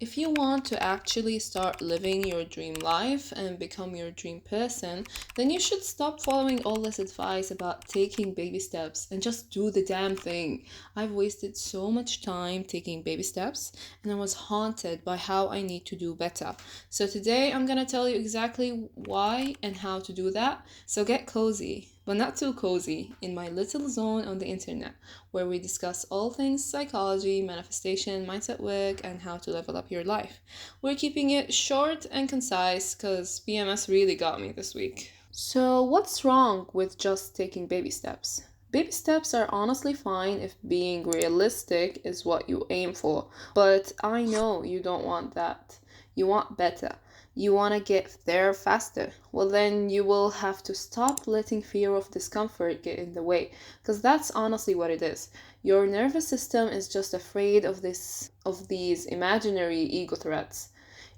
If you want to actually start living your dream life and become your dream person, then you should stop following all this advice about taking baby steps and just do the damn thing. I've wasted so much time taking baby steps and I was haunted by how I need to do better. So today I'm gonna tell you exactly why and how to do that. So get cozy, but not too cozy, in my little zone on the internet where we discuss all things psychology, manifestation, mindset work, and how to level up your life. We're keeping it short and concise because PMS really got me this week. So, what's wrong with just taking baby steps? Baby steps are honestly fine if being realistic is what you aim for, but I know you don't want that. You want better. You want to get there faster. Well, then you will have to stop letting fear of discomfort get in the way, because that's honestly what it is. Your nervous system is just afraid of these imaginary ego threats.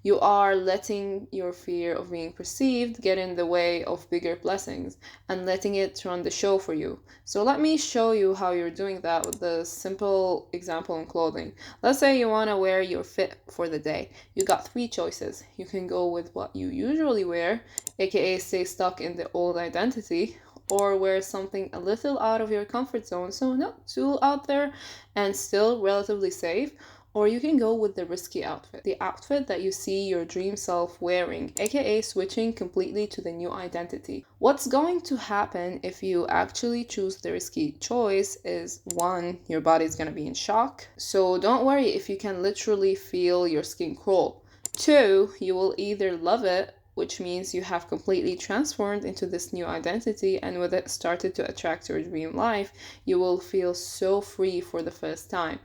You are letting your fear of being perceived get in the way of bigger blessings and letting it run the show for you. So let me show you how you're doing that with the simple example in clothing. Let's say you want to wear your fit for the day. You got three choices. You can go with what you usually wear, aka stay stuck in the old identity, or wear something a little out of your comfort zone, so not too out there and still relatively safe. Or you can go with the risky outfit, the outfit that you see your dream self wearing, aka switching completely to the new identity. What's going to happen if you actually choose the risky choice is one, your body's gonna be in shock, so don't worry if you can literally feel your skin crawl. Two, you will either love it, which means you have completely transformed into this new identity and with it started to attract your dream life. You will feel so free for the first time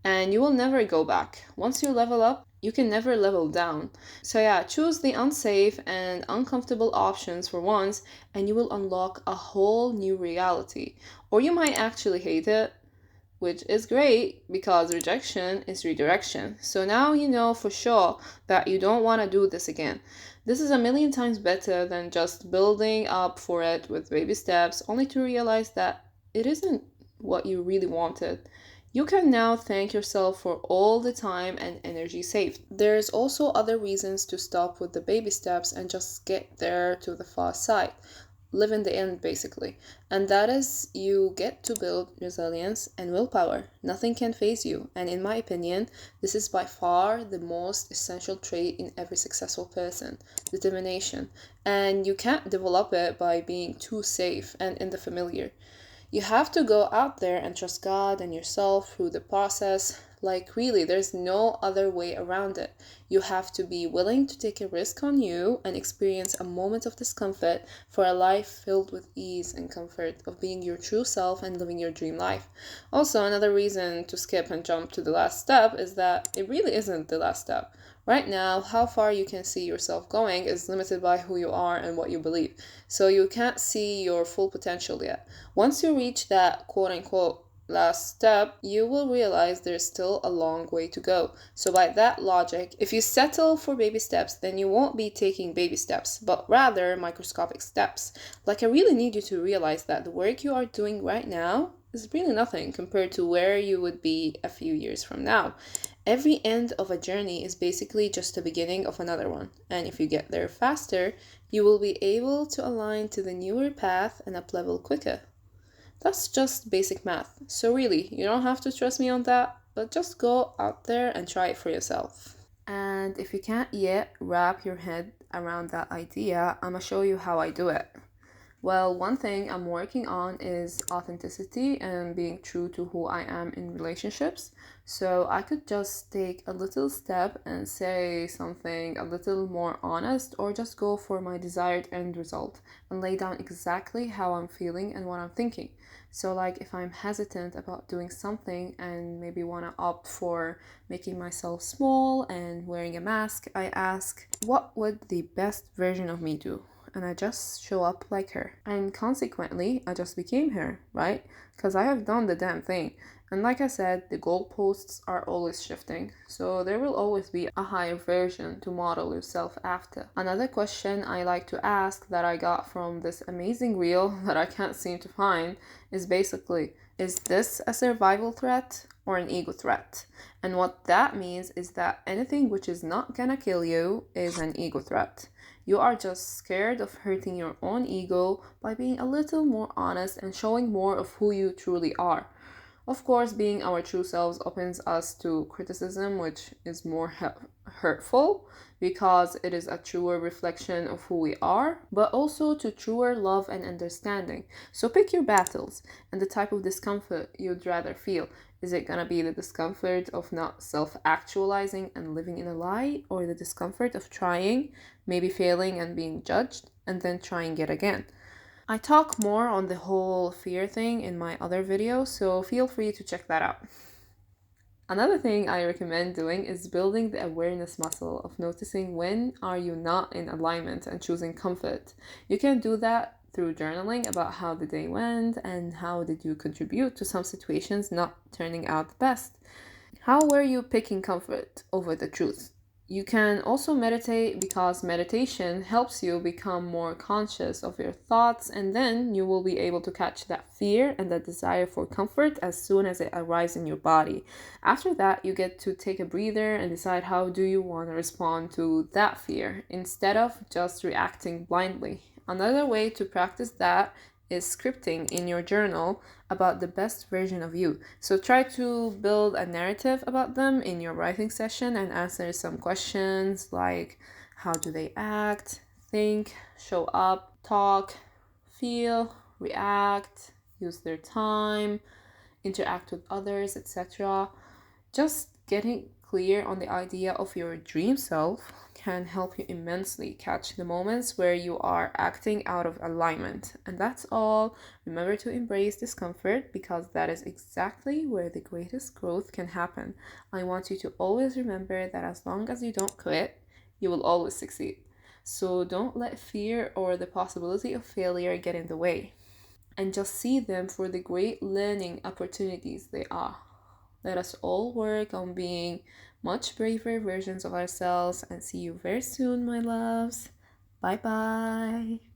and you will never go back. Once you level up, you can never level down. So, yeah, choose the unsafe and uncomfortable options for once, and you will unlock a whole new reality. Or you might actually hate it, which is great because rejection is redirection. So now you know for sure that you don't want to do this again. This is a million times better than just building up for it with baby steps, only to realize that it isn't what you really wanted. You can now thank yourself for all the time and energy saved. There's also other reasons to stop with the baby steps and just get there to the far side. Live in the end, basically. And that is, you get to build resilience and willpower. Nothing can phase you. And in my opinion, this is by far the most essential trait in every successful person, determination. And you can't develop it by being too safe and in the familiar. You have to go out there and trust God and yourself through the process. Like, really, there's no other way around it. You have to be willing to take a risk on you and experience a moment of discomfort for a life filled with ease and comfort of being your true self and living your dream life. Also, another reason to skip and jump to the last step is that it really isn't the last step. Right now, how far you can see yourself going is limited by who you are and what you believe. So you can't see your full potential yet. Once you reach that quote unquote last step, you will realize there's still a long way to go. So, by that logic, if you settle for baby steps, then you won't be taking baby steps, but rather microscopic steps. Like, I really need you to realize that the work you are doing right now is really nothing compared to where you would be a few years from now. Every end of a journey is basically just the beginning of another one, and if you get there faster, you will be able to align to the newer path and up level quicker. That's just basic math. So, really, you don't have to trust me on that, but just go out there and try it for yourself. And if you can't yet wrap your head around that idea, I'm gonna show you how I do it. Well, one thing I'm working on is authenticity and being true to who I am in relationships. So I could just take a little step and say something a little more honest, or just go for my desired end result and lay down exactly how I'm feeling and what I'm thinking. So, like if I'm hesitant about doing something and maybe want to opt for making myself small and wearing a mask, I ask, what would the best version of me do? And I just show up like her. And consequently, I just became her, right? Because I have done the damn thing. And like I said, the goalposts are always shifting, so there will always be a higher version to model yourself after. Another question I like to ask that I got from this amazing reel that I can't seem to find is basically, is this a survival threat or an ego threat. And what that means is that anything which is not gonna kill you is an ego threat. You are just scared of hurting your own ego by being a little more honest and showing more of who you truly are. Of course, being our true selves opens us to criticism, which is more hurtful because it is a truer reflection of who we are, but also to truer love and understanding. So pick your battles and the type of discomfort you'd rather feel. Is it gonna be the discomfort of not self actualizing and living in a lie, or the discomfort of trying, maybe failing and being judged, and then trying it again? I talk more on the whole fear thing in my other video, so feel free to check that out. Another thing I recommend doing is building the awareness muscle of noticing when are you not in alignment and choosing comfort. You can do that through journaling about how the day went and how did you contribute to some situations not turning out the best. How were you picking comfort over the truth? You can also meditate because meditation helps you become more conscious of your thoughts, and then you will be able to catch that fear and that desire for comfort as soon as it arrives in your body. After that, you get to take a breather and decide how do you want to respond to that fear instead of just reacting blindly. Another way to practice that is scripting in your journal about the best version of you. So try to build a narrative about them in your writing session and answer some questions like how do they act, think, show up, talk, feel, react, use their time, interact with others, etc. Just getting clear on the idea of your dream self can help you immensely catch the moments where you are acting out of alignment. And that's all. Remember to embrace discomfort because that is exactly where the greatest growth can happen. I want you to always remember that as long as you don't quit, you will always succeed. So don't let fear or the possibility of failure get in the way, and just see them for the great learning opportunities they are. Let us all work on being much braver versions of ourselves and see you very soon, my loves. Bye bye.